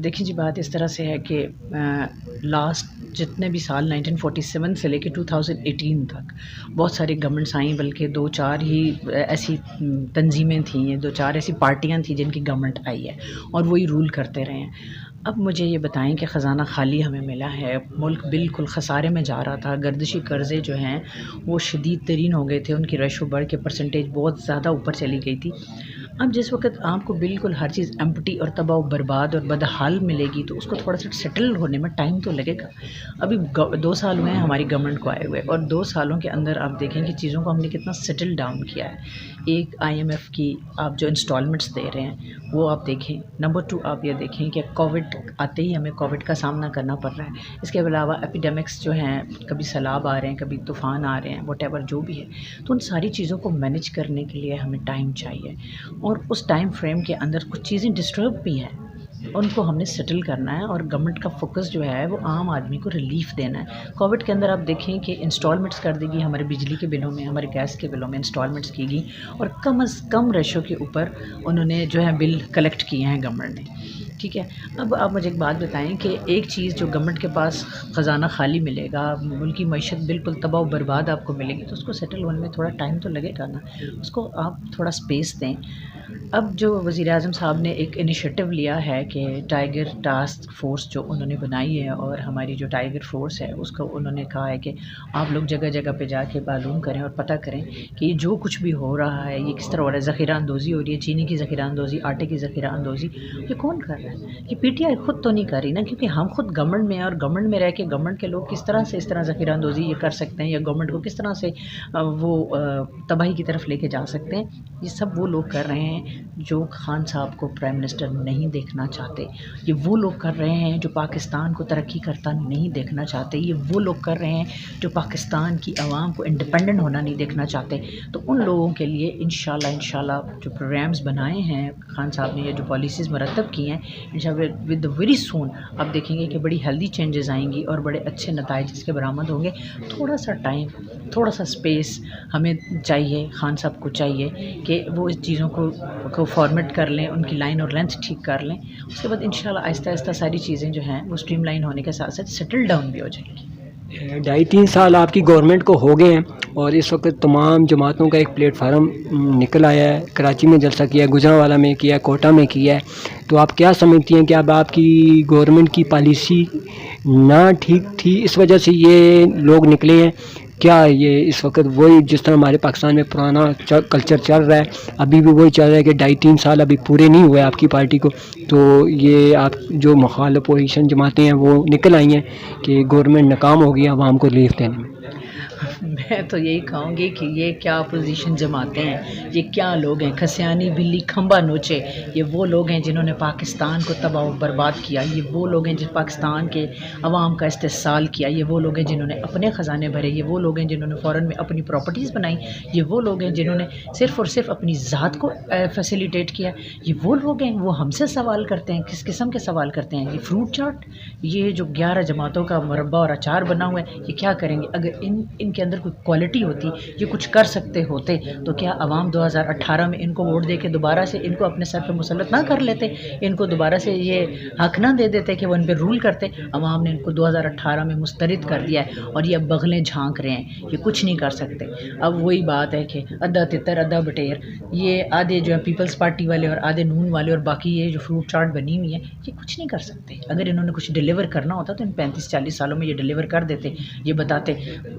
دیکھیں جی، بات اس طرح سے ہے کہ لاسٹ جتنے بھی سال 1947 سے لے کے 2018 تک بہت ساری گورنمنٹس آئیں، بلکہ دو چار ہی ایسی تنظیمیں تھیں، دو چار ایسی پارٹیاں تھیں جن کی گورنمنٹ آئی ہے اور وہی رول کرتے رہے ہیں۔ اب مجھے یہ بتائیں کہ خزانہ خالی ہمیں ملا ہے، ملک بالکل خسارے میں جا رہا تھا، گردشی قرضے جو ہیں وہ شدید ترین ہو گئے تھے، ان کی ریشو بڑھ کے پرسنٹیج بہت زیادہ اوپر چلی گئی تھی۔ اب جس وقت آپ کو بالکل ہر چیز ایمپٹی اور تباہ و برباد اور بدحال ملے گی تو اس کو تھوڑا سا سیٹل ہونے میں ٹائم تو لگے گا۔ ابھی 2 سال ہوئے ہیں ہماری گورنمنٹ کو آئے ہوئے، اور 2 سالوں کے اندر آپ دیکھیں کہ چیزوں کو ہم نے کتنا سیٹل ڈاؤن کیا ہے۔ ایک IMF کی آپ جو انسٹالمنٹس دے رہے ہیں وہ آپ دیکھیں، نمبر 2 آپ یہ دیکھیں کہ کووڈ آتے ہی ہمیں کووڈ کا سامنا کرنا پڑ رہا ہے، اس کے علاوہ ایپیڈیمکس جو ہیں، کبھی سیلاب آ رہے ہیں، کبھی طوفان آ رہے ہیں، واٹ ایور جو بھی ہے، تو ان ساری چیزوں کو مینیج کرنے کے لیے ہمیں ٹائم چاہیے، اور اس ٹائم فریم کے اندر کچھ چیزیں ڈسٹرب بھی ہیں، ان کو ہم نے سیٹل کرنا ہے، اور گورنمنٹ کا فوکس جو ہے وہ عام آدمی کو ریلیف دینا ہے۔ کووڈ کے اندر آپ دیکھیں کہ انسٹالمنٹس کر دی گئی، ہمارے بجلی کے بلوں میں، ہمارے گیس کے بلوں میں انسٹالمنٹس کی گئی، اور کم از کم ریشو کے اوپر انہوں نے جو ہے بل کلیکٹ کیے ہیں گورنمنٹ نے، ٹھیک ہے۔ اب آپ مجھے ایک بات بتائیں کہ ایک چیز جو گورنمنٹ کے پاس خزانہ خالی ملے گا، ملکی معیشت بالکل تباہ و برباد آپ کو ملے گی، تو اس کو سیٹل ہونے میں تھوڑا ٹائم تو لگے گا نا، اس کو آپ تھوڑا سپیس دیں۔ اب جو وزیر اعظم صاحب نے ایک انیشیٹو لیا ہے کہ ٹائیگر ٹاسک فورس جو انہوں نے بنائی ہے، اور ہماری جو ٹائیگر فورس ہے اس کو انہوں نے کہا ہے کہ آپ لوگ جگہ جگہ پہ جا کے معلوم کریں اور پتہ کریں کہ یہ جو کچھ بھی ہو رہا ہے یہ کس طرح ہو رہا ہے، ذخیرہ اندوزی ہو رہی ہے، چینی کی ذخیرہ اندوزی، آٹے کی ذخیرہ اندوزی، یہ کون کر رہا ہے؟ یہ PTI خود تو نہیں کر رہی نا، کیونکہ ہم خود گورنمنٹ میں ہیں، اور گورنمنٹ میں رہ کے گورنمنٹ کے لوگ کس طرح سے اس طرح ذخیرہ اندوزی یہ کر سکتے ہیں، یا گورنمنٹ کو کس طرح سے وہ تباہی کی طرف لے کے جا سکتے ہیں؟ یہ سب وہ لوگ کر رہے ہیں جو خان صاحب کو پرائم منسٹر نہیں دیکھنا چاہتے، یہ وہ لوگ کر رہے ہیں جو پاکستان کو ترقی کرتا نہیں دیکھنا چاہتے، یہ وہ لوگ کر رہے ہیں جو پاکستان کی عوام کو انڈیپینڈنٹ ہونا نہیں دیکھنا چاہتے۔ تو ان لوگوں کے لیے انشاءاللہ جو پروگرامز بنائے ہیں خان صاحب نے، یا جو پالیسیز مرتب کی ہیں، انشاءاللہ ود ویری سون آپ دیکھیں گے کہ بڑی ہیلدی چینجز آئیں گی اور بڑے اچھے نتائج اس کے برآمد ہوں گے۔ تھوڑا سا ٹائم، تھوڑا سا اسپیس ہمیں چاہیے، خان صاحب کو چاہیے کہ وہ اس چیزوں کو فارمیٹ کر لیں، ان کی لائن اور لینتھ ٹھیک کر لیں، اس کے بعد انشاءاللہ آہستہ آہستہ ساری چیزیں جو ہیں وہ اسٹریم لائن ہونے کے ساتھ ساتھ سیٹل ڈاؤن بھی ہو جائیں گی۔ 2.5-3 سال آپ کی گورنمنٹ کو ہو گئے ہیں، اور اس وقت تمام جماعتوں کا ایک پلیٹ فارم نکل آیا ہے، کراچی میں جلسہ کیا ہے، گجرانوالہ میں کیا ہے، کوٹہ میں کیا ہے، تو آپ کیا سمجھتی ہیں کہ اب آپ کی گورنمنٹ کی پالیسی نہ ٹھیک تھی اس وجہ سے یہ لوگ نکلے ہیں؟ کیا یہ اس وقت وہی جس طرح ہمارے پاکستان میں پرانا کلچر چل رہا ہے ابھی بھی وہی چل رہا ہے کہ 2.5-3 سال ابھی پورے نہیں ہوئے آپ کی پارٹی کو، تو یہ آپ جو مخالف اپوزیشن جماعتیں ہیں وہ نکل آئی ہیں کہ گورنمنٹ ناکام ہو گئی عوام کو ریلیف دینے میں؟ میں تو یہی کہوں گی کہ یہ کیا اپوزیشن جماعتیں ہیں، یہ کیا لوگ ہیں، کھسیانی بلی کھمبا نوچے، یہ وہ لوگ ہیں جنہوں نے پاکستان کو تباہ و برباد کیا، یہ وہ لوگ ہیں جن پاکستان کے عوام کا استحصال کیا، یہ وہ لوگ ہیں جنہوں نے اپنے خزانے بھرے، یہ وہ لوگ ہیں جنہوں نے فورن میں اپنی پراپرٹیز بنائی، یہ وہ لوگ ہیں جنہوں نے صرف اور صرف اپنی ذات کو فیسیلیٹیٹ کیا، یہ وہ لوگ ہیں وہ ہم سے سوال کرتے ہیں، کس قسم کے سوال کرتے ہیں؟ یہ فروٹ چاٹ، یہ جو 11 جماعتوں کا مربع اور اچار بنا ہوا ہے، یہ کیا کریں گے؟ اگر ان کے اندر کوئی کوالٹی ہوتی، یہ کچھ کر سکتے ہوتے، تو کیا عوام 2018 میں ان کو ووٹ دے کے دوبارہ سے ان کو اپنے سر پہ مسلط نہ کر لیتے؟ ان کو دوبارہ سے یہ حق نہ دے دیتے کہ وہ ان پہ رول کرتے؟ عوام نے ان کو 2018 میں مسترد کر دیا ہے، اور یہ اب بغلیں جھانک رہے ہیں، یہ کچھ نہیں کر سکتے۔ اب وہی بات ہے کہ ادھا تتر ادھا بٹیر، یہ آدھے جو ہے پیپلز پارٹی والے اور آدھے نون والے، اور باقی یہ جو فروٹ چاٹ بنی ہوئی ہے، یہ کچھ نہیں کر سکتے۔ اگر انہوں نے کچھ ڈیلیور کرنا ہوتا تو ان 35-40 سالوں میں یہ ڈیلیور کر دیتے، یہ بتاتے۔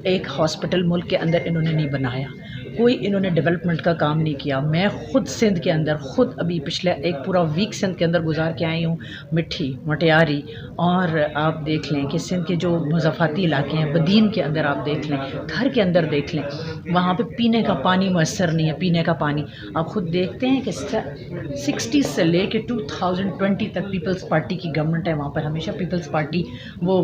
ایک ہاسپٹل ملک کے اندر انہوں نے نہیں بنایا، کوئی انہوں نے ڈیولپمنٹ کا کام نہیں کیا۔ میں خود سندھ کے اندر، خود ابھی پچھلے ایک پورا ویک سندھ کے اندر گزار کے آئی ہوں، مٹھی مٹیاری، اور آپ دیکھ لیں کہ سندھ کے جو مضافاتی علاقے ہیں، بدین کے اندر آپ دیکھ لیں، گھر کے اندر دیکھ لیں، وہاں پہ پینے کا پانی میسر نہیں ہے، پینے کا پانی آپ خود دیکھتے ہیں کہ 60 سے لے کے 2020 تک پیپلز پارٹی کی گورنمنٹ ہے، وہاں پر ہمیشہ پیپلز پارٹی وہ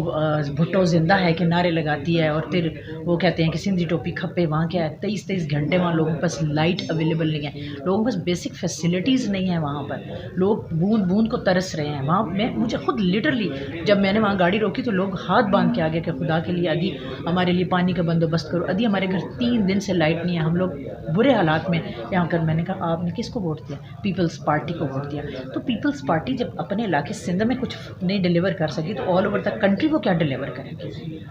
بھٹو زندہ ہے کہ نعرے لگاتی ہے، اور پھر وہ کہتے ہیں کہ سندھی ٹوپی کھپے، وہاں کیا ہے 23 گھنٹے وہاں لوگوں کے پاس لائٹ اویلیبل نہیں ہے، لوگوں کے پاس بیسک فیسلٹیز نہیں ہیں، وہاں پر لوگ بوند بوند کو ترس رہے ہیں وہاں. مجھے خود لٹرلی جب میں نے وہاں گاڑی روکی تو لوگ ہاتھ باندھ کے آگے کہ خدا کے لیے ادھی ہمارے لیے پانی کا بندوبست کرو، ادھی ہمارے گھر 3 دن سے لائٹ نہیں ہے، ہم لوگ برے حالات میں یہاں کر. میں نے کہا آپ نے کس کو ووٹ دیا؟ پیپلز پارٹی کو ووٹ دیا. تو پیپلز پارٹی جب اپنے علاقے سندھ میں کچھ نہیں ڈیلیور کر سکی تو آل اوور دا کنٹری وہ کیا ڈیلیور کریں گے؟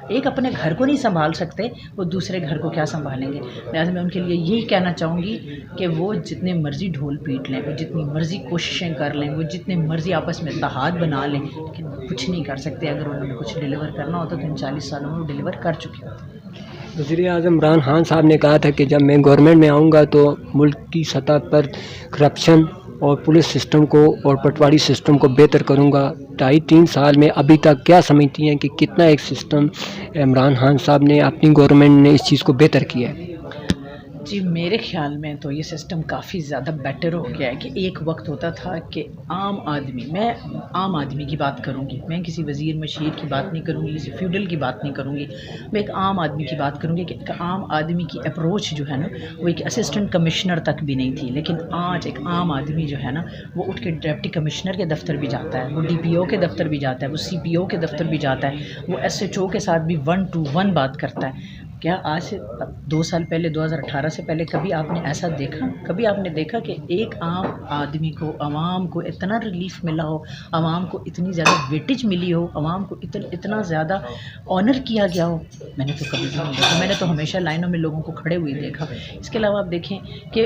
ایک اپنے گھر کو نہیں سنبھال سکتے، وہ دوسرے گھر کو کیا سنبھالیں گے؟ لہٰذا میں ان کے لیے یہی کہنا چاہوں گی کہ وہ جتنے مرضی ڈھول پیٹ لیں، وہ جتنی مرضی کوششیں کر لیں، وہ جتنے مرضی آپس میں اتحاد بنا لیں، لیکن کچھ نہیں کر سکتے. اگر انہوں نے کچھ ڈیلیور کرنا ہوتا تو ان 40 سالوں میں وہ ڈیلیور کر چکے ہوتے. وزیر اعظم عمران خان صاحب نے کہا تھا کہ جب میں گورنمنٹ میں آؤں گا تو ملک کی سطح پر کرپشن اور پولیس سسٹم کو اور پٹواری سسٹم کو بہتر کروں گا. 2.5-3 سال میں ابھی تک کیا سمجھتی ہیں کہ کتنا ایک سسٹم عمران خان صاحب نے اپنی گورنمنٹ نے اس چیز کو بہتر کیا ہے؟ جی میرے خیال میں تو یہ سسٹم کافی زیادہ بیٹر ہو گیا ہے کہ ایک وقت ہوتا تھا کہ عام آدمی، میں عام آدمی کی بات کروں گی، میں کسی وزیر مشیر کی بات نہیں کروں گی، کسی فیوڈل کی بات نہیں کروں گی، میں ایک عام آدمی کی بات کروں گی کہ ایک عام آدمی کی اپروچ جو ہے نا وہ ایک اسسٹنٹ کمشنر تک بھی نہیں تھی. لیکن آج ایک عام آدمی جو ہے نا وہ اٹھ کے ڈپٹی کمشنر کے دفتر بھی جاتا ہے، وہ ڈی پی او کے دفتر بھی جاتا ہے، وہ سی پی او کے دفتر بھی جاتا ہے، وہ ایس ایچ او کے ساتھ بھی 1 to 1 بات کرتا ہے. کیا آج سے 2 سال پہلے 2018 سے پہلے کبھی آپ نے ایسا دیکھا؟ کبھی آپ نے دیکھا کہ ایک عام آدمی کو، عوام کو اتنا ریلیف ملا ہو، عوام کو اتنی زیادہ ویٹیج ملی ہو، عوام کو اتنا زیادہ آنر کیا گیا ہو؟ میں نے تو کبھی بھی نہیں دیکھا. میں نے تو ہمیشہ لائنوں میں لوگوں کو کھڑے ہوئے دیکھا. اس کے علاوہ آپ دیکھیں کہ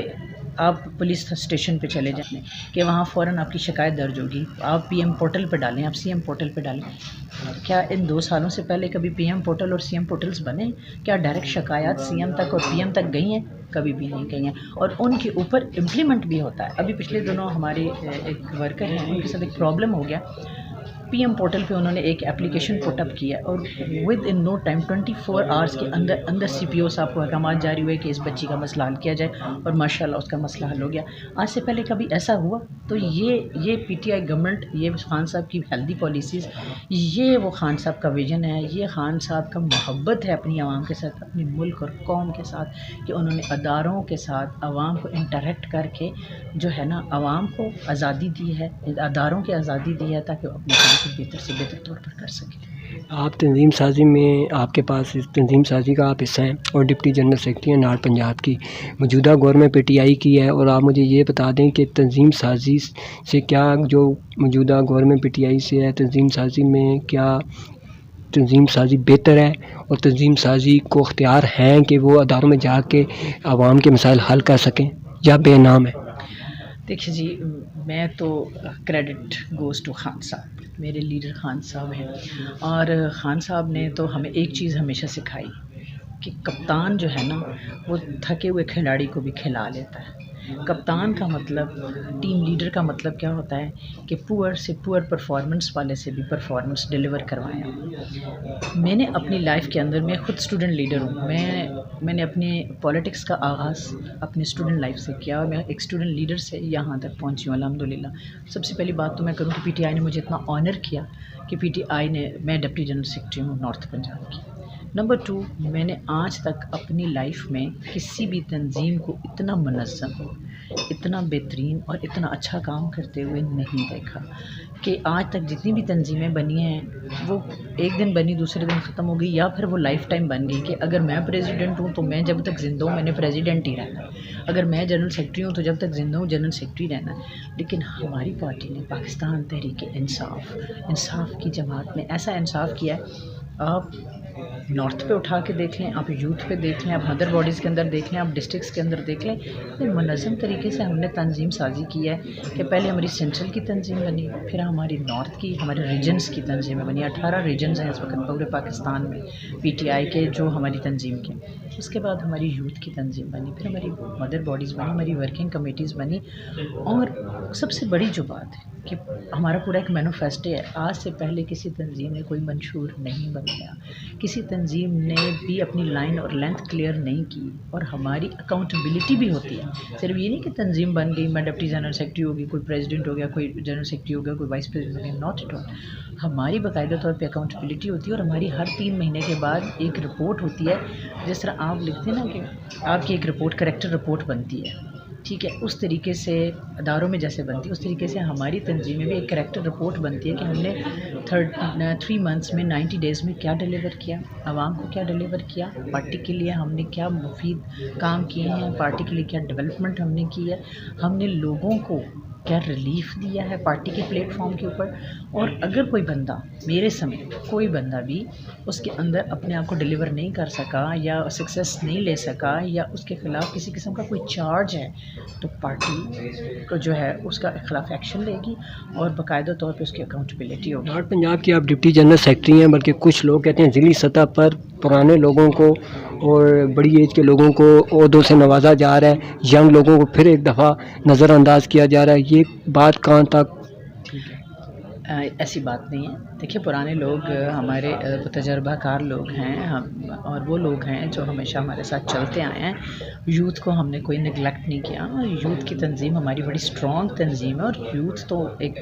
آپ پولیس اسٹیشن پہ چلے جائیں کہ وہاں فوراً آپ کی شکایت درج ہوگی، آپ پی ایم پورٹل پہ ڈالیں، آپ سی ایم پورٹل پہ ڈالیں. کیا ان 2 سالوں سے پہلے کبھی پی ایم پورٹل اور سی ایم پورٹلز بنے؟ کیا ڈائریکٹ شکایات سی ایم تک اور پی ایم تک گئی ہیں؟ کبھی بھی نہیں گئی ہیں. اور ان کے اوپر امپلیمنٹ بھی ہوتا ہے. ابھی پچھلے دنوں ہمارے ایک ورکر ہیں، ان کے ساتھ ایک پرابلم ہو گیا. پی ایم پورٹل پہ انہوں نے ایک اپلیکیشن پٹ اپ کیا اور within no time 24 hours کے اندر سی پی او صاحب کو احکامات جاری ہوئے کہ اس بچی کا مسئلہ حل کیا جائے، اور ماشاء اللہ اس کا مسئلہ حل ہو گیا. آج سے پہلے کبھی ایسا ہوا؟ تو یہ پی ٹی آئی گورنمنٹ، یہ خان صاحب کی ہیلدی پالیسیز، یہ وہ خان صاحب کا ویژن ہے، یہ خان صاحب کا محبت ہے اپنی عوام کے ساتھ، اپنی ملک اور قوم کے ساتھ، کہ انہوں نے اداروں کے ساتھ عوام کو انٹریکٹ کر کے جو ہے نا عوام کو آزادی دی ہے، اداروں کی آزادی دی ہے تاکہ وہ اپنے کام کو بہتر سے بہتر طور پر کر سکیں. آپ تنظیم سازی میں، آپ کے پاس اس تنظیم سازی کا آپ حصہ ہیں اور ڈپٹی جنرل سیکرٹری ہیں نارتھ پنجاب کی. موجودہ گورنمنٹ پی ٹی آئی کی ہے، اور آپ مجھے یہ بتا دیں کہ تنظیم سازی سے کیا، جو موجودہ گورنمنٹ پی ٹی آئی سے ہے، تنظیم سازی میں کیا تنظیم سازی بہتر ہے، اور تنظیم سازی کو اختیار ہیں کہ وہ اداروں میں جا کے عوام کے مسائل حل کر سکیں، یا بے نام ہے؟ دیکھیے جی، میں تو کریڈٹ گوز ٹو خان صاحب، میرے لیڈر خان صاحب ہیں. اور خان صاحب نے تو ہمیں ایک چیز ہمیشہ سکھائی کہ کپتان جو ہے نا وہ تھکے ہوئے کھلاڑی کو بھی کھلا لیتا ہے. کپتان کا مطلب، ٹیم لیڈر کا مطلب کیا ہوتا ہے کہ پور سے پور پرفارمنس والے سے بھی پرفارمنس ڈیلیور کروایا. میں نے اپنی لائف کے اندر، میں خود اسٹوڈنٹ لیڈر ہوں، میں نے اپنے پولیٹکس کا آغاز اپنے اسٹوڈنٹ لائف سے کیا، اور میں ایک اسٹوڈنٹ لیڈر سے یہاں تک پہنچی ہوں الحمدللہ. سب سے پہلی بات تو میں کروں کہ پی ٹی آئی نے مجھے اتنا آنر کیا کہ پی ٹی آئی نے، میں ڈپٹی جنرل سیکرٹری ہوں نارتھ پنجاب کی. نمبر 2، میں نے آج تک اپنی لائف میں کسی بھی تنظیم کو اتنا منظم، اتنا بہترین اور اتنا اچھا کام کرتے ہوئے نہیں دیکھا. کہ آج تک جتنی بھی تنظیمیں بنی ہیں وہ ایک دن بنی دوسرے دن ختم ہو گئی، یا پھر وہ لائف ٹائم بن گئی کہ اگر میں پریزیڈنٹ ہوں تو میں جب تک زندہ ہوں میں نے پریزیڈنٹ ہی رہنا ہے، اگر میں جنرل سیکرٹری ہوں تو جب تک زندہ ہوں جنرل سیکرٹری رہنا ہے. لیکن ہماری پارٹی نے، پاکستان تحریک انصاف کی جماعت نے ایسا انصاف کیا ہے. آپ نارتھ پہ اٹھا کے دیکھ لیں، آپ یوتھ پہ دیکھ لیں، آپ مدر باڈیز کے اندر دیکھ لیں، آپ ڈسٹرکس کے اندر دیکھ لیں، منظم طریقے سے ہم نے تنظیم سازی کی ہے. کہ پہلے ہماری سینٹرل کی تنظیم بنی، پھر ہماری نارتھ کی، ہمارے ریجنز کی تنظیمیں بنی. 18 ریجنز ہیں اس وقت پورے پاکستان میں پی ٹی آئی کے، جو ہماری تنظیم کے. اس کے بعد ہماری یوتھ کی تنظیم بنی، پھر ہماری مدر باڈیز بنی، ہماری ورکنگ کمیٹیز بنی. اور سب سے بڑی جو بات ہے کہ ہمارا پورا ایک مینوفیسٹو ہے. آج سے پہلے کسی تنظیم میں کوئی منشور نہیں بنایا کسی تنظیم نے بھی اپنی لائن اور لینتھ کلیئر نہیں کی، اور ہماری اکاؤنٹیبلٹی بھی ہوتی ہے. صرف یہ نہیں کہ تنظیم بن گئی، میں ڈپٹی جنرل سیکرٹری ہوگی، کوئی پریزیڈنٹ ہو گیا، کوئی جنرل سیکرٹری ہو گیا، کوئی وائس پریزیڈنٹ ہو گیا. Not at all. ہماری باقاعدہ طور پہ اکاؤنٹیبلٹی ہوتی ہے، اور ہماری ہر 3 مہینے کے بعد ایک رپورٹ ہوتی ہے. جس طرح آپ لکھتے ہیں نا کہ آپ کی ایک رپورٹ کریکٹر رپورٹ بنتی ہے، ٹھیک ہے، اس طریقے سے اداروں میں جیسے بنتی ہے، اس طریقے سے ہماری تنظیم میں بھی ایک کریکٹر رپورٹ بنتی ہے کہ ہم نے 3 منتھس میں 90 ڈیز میں کیا ڈیلیور کیا، عوام کو کیا ڈیلیور کیا، پارٹی کے لیے ہم نے کیا مفید کام کیے ہیں، پارٹی کے لیے کیا ڈیولپمنٹ ہم نے کی ہے، ہم نے لوگوں کو کیا ریلیف دیا ہے پارٹی کے پلیٹ فارم کے اوپر. اور اگر کوئی بندہ میرے سمیت کوئی بندہ بھی اس کے اندر اپنے آپ کو ڈیلیور نہیں کر سکا یا سکسیس نہیں لے سکا یا اس کے خلاف کسی قسم کا کوئی چارج ہے، تو پارٹی کو جو ہے اس کا خلاف ایکشن لے گی اور باقاعدہ طور پہ اس کی اکاؤنٹیبلٹی ہوگی. نارتھ پنجاب کی آپ ڈپٹی جنرل سیکرٹری ہیں، بلکہ کچھ لوگ کہتے ہیں ضلعی سطح پر پرانے لوگوں کو اور بڑی ایج کے لوگوں کو عہدوں سے نوازا جا رہا ہے، ینگ لوگوں کو پھر ایک دفعہ نظر انداز کیا جا رہا ہے. یہ بات کہاں تک ٹھیک ہے؟ ایسی بات نہیں ہے. دیکھیے، پرانے لوگ ہمارے تجربہ کار لوگ ہیں، اور وہ لوگ ہیں جو ہمیشہ ہمارے ساتھ چلتے آئے ہیں. یوتھ کو ہم نے کوئی نگلیکٹ نہیں کیا، اور یوتھ کی تنظیم ہماری بڑی اسٹرانگ تنظیم ہے. اور یوتھ تو ایک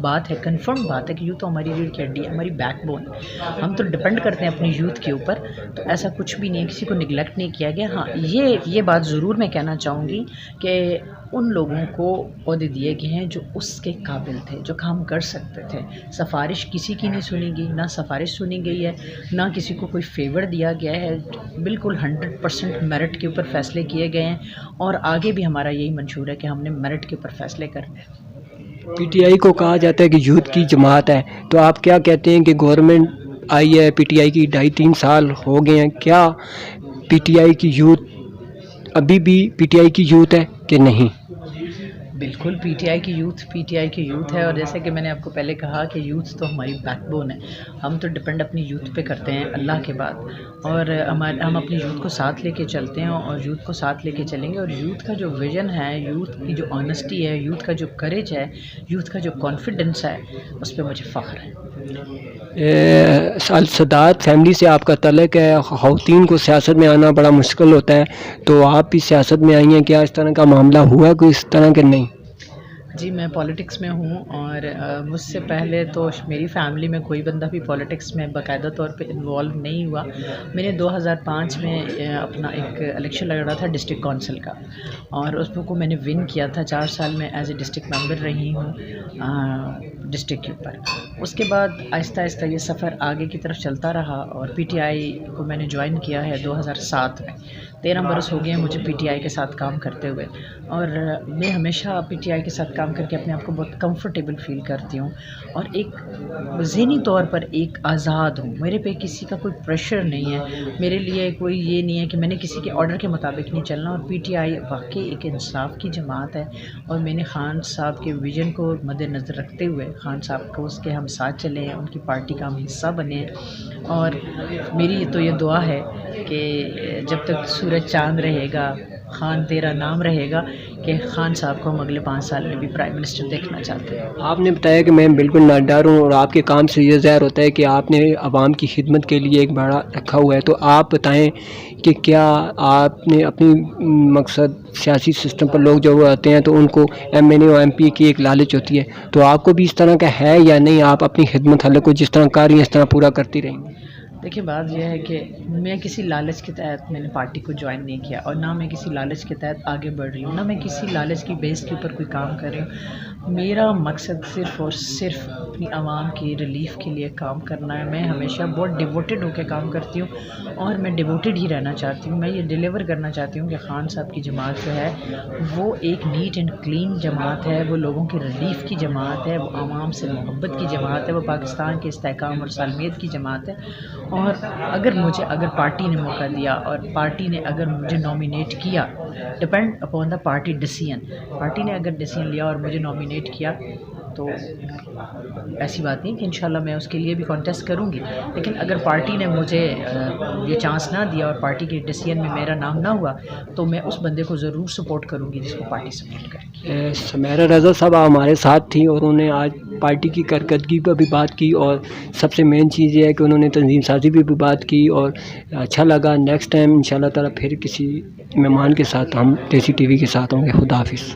بات ہے، کنفرم بات ہے کہ یوتھ تو ہماری ریڑھ کی ہڈی ہے، ہماری بیک بون ہے. ہم تو ڈپینڈ کرتے ہیں اپنی یوتھ کے اوپر. تو ایسا کچھ بھی نہیں ہے، کسی کو نگلیکٹ نہیں کیا گیا. ہاں، یہ بات ضرور میں کہنا چاہوں گی کہ ان لوگوں کو عہدے دیے گئے ہیں جو اس کے قابل تھے، جو کام کر سکتے تھے. سفارش کسی کی نہیں سنی گئی، نہ سفارش سنی گئی ہے، نہ کسی کو کوئی فیور دیا گیا ہے. بالکل 100% میرٹ کے اوپر فیصلے کیے گئے ہیں، اور آگے بھی ہمارا یہی منشور ہے کہ ہم نے میرٹ کے اوپر فیصلے کرنے ہیں. پی ٹی آئی کو کہا جاتا ہے کہ یوتھ کی جماعت ہے، تو آپ کیا کہتے ہیں کہ گورنمنٹ آئی ہے، پی ٹی آئی کی 2.5-3 سال ہو گئے ہیں، کیا پی ٹی آئی کی یوتھ ابھی بھی پی ٹی آئی کی یوتھ ہے کہ نہیں؟ بالکل پی ٹی آئی کی یوتھ ہے. اور جیسے کہ میں نے آپ کو پہلے کہا کہ یوتھ تو ہماری بیک بون ہے. ہم تو ڈپینڈ اپنی یوتھ پہ کرتے ہیں اللہ کے بعد، اور ہم اپنی یوتھ کو ساتھ لے کے چلتے ہیں، اور یوتھ کو ساتھ لے کے چلیں گے. اور یوتھ کا جو ویژن ہے، یوتھ کی جو آنیسٹی ہے، یوتھ کا جو کریج ہے، یوتھ کا جو کانفیڈنس ہے، اس پہ مجھے فخر ہے. السادات فیملی سے آپ کا تعلق ہے، خواتین کو سیاست میں آنا بڑا مشکل ہوتا ہے، تو آپ بھی سیاست میں آئی ہیں، کیا اس طرح کا معاملہ ہوا کوئی اس طرح کے؟ نہیں جی، میں پالیٹکس میں ہوں، اور مجھ سے پہلے تو میری فیملی میں کوئی بندہ بھی پالیٹکس میں باقاعدہ طور پہ انوالو نہیں ہوا. میں نے 2005 میں اپنا ایک الیکشن لڑا تھا ڈسٹرکٹ کونسل کا، اور اس کو میں نے ون کیا تھا. 4 سال میں ایز اے ڈسٹرکٹ ممبر رہی ہوں ڈسٹرکٹ کے اوپر. اس کے بعد آہستہ آہستہ یہ سفر آگے کی طرف چلتا رہا، اور پی ٹی آئی کو میں نے جوائن کیا ہے 2007 میں. 13 برس ہو گئے ہیں مجھے پی ٹی آئی کے ساتھ کام کرتے ہوئے، اور میں ہمیشہ پی ٹی آئی کے ساتھ کام کر کے اپنے آپ کو بہت کمفرٹیبل فیل کرتی ہوں، اور ایک ذہنی طور پر ایک آزاد ہوں. میرے پہ کسی کا کوئی پریشر نہیں ہے، میرے لیے کوئی یہ نہیں ہے کہ میں نے کسی کے آرڈر کے مطابق نہیں چلنا. اور پی ٹی آئی واقعی ایک انصاف کی جماعت ہے، اور میں نے خان صاحب کے ویژن کو مد نظر رکھتے ہوئے خان صاحب کو اس کے ہم ساتھ چلے ہیں، ان کی پارٹی کا ہم حصہ بنے ہیں. اور میری تو یہ دعا ہے کہ جب تک سورج چاند رہے گا، خان تیرا نام رہے گا، کہ خان صاحب کو ہم اگلے 5 سال میں بھی پرائم منسٹر دیکھنا چاہتے ہیں. آپ نے بتایا کہ میں بالکل ناڈر ہوں، اور آپ کے کام سے یہ ظاہر ہوتا ہے کہ آپ نے عوام کی خدمت کے لیے ایک بڑا رکھا ہوا ہے. تو آپ بتائیں کہ کیا آپ نے اپنی مقصد سیاسی سسٹم پر لوگ جو آتے ہیں تو ان کو ایم این اے اور ایم پی کی ایک لالچ ہوتی ہے، تو آپ کو بھی اس طرح کا ہے یا نہیں؟ آپ اپنی خدمت حلق کو جس طرح کر رہی ہیں اس طرح پورا کرتی رہیں گی؟ دیکھیے، بات یہ ہے کہ میں کسی لالچ کے تحت میں نے پارٹی کو جوائن نہیں کیا، اور نہ میں کسی لالچ کے تحت آگے بڑھ رہی ہوں، نہ میں کسی لالچ کی بیس کے اوپر کوئی کام کر رہی ہوں. میرا مقصد صرف اور صرف اپنی عوام کی ریلیف کے لیے کام کرنا ہے. میں ہمیشہ بہت ڈیووٹیڈ ہو کے کام کرتی ہوں، اور میں ڈیووٹیڈ ہی رہنا چاہتی ہوں. میں یہ ڈیلیور کرنا چاہتی ہوں کہ خان صاحب کی جماعت جو ہے وہ ایک نیٹ اینڈ کلین جماعت ہے، وہ لوگوں کی ریلیف کی جماعت ہے، وہ عوام سے محبت کی جماعت ہے، وہ پاکستان کے استحکام اور سالمیت کی جماعت ہے. اور اگر پارٹی نے موقع دیا، اور پارٹی نے اگر مجھے نامینیٹ کیا، depend upon the party decision. Party نے اگر ڈیسیژن لیا اور مجھے نامینیٹ کیا تو ایسی بات نہیں کہ انشاءاللہ میں اس کے لیے بھی کانٹیسٹ کروں گی. لیکن اگر پارٹی نے مجھے یہ چانس نہ دیا اور پارٹی کے ڈیسیژن میں میرا نام نہ ہوا تو میں اس بندے کو ضرور سپورٹ کروں گی جس کو پارٹی سپورٹ کرے گی. سمیرہ رضا صاحب ہمارے ساتھ تھیں اور انہوں نے آج پارٹی کی کارکردگی پر بھی بات کی اور سب سے مین چیز یہ ہے کہ انہوں نے تنظیم سازی پہ بھی بات کی اور اچھا لگا. نیکسٹ ٹائم انشاءاللہ تعالیٰ پھر کسی مہمان کے ساتھ ہم دیسی ٹی وی کے ساتھ ہوں گے. خدا حافظ.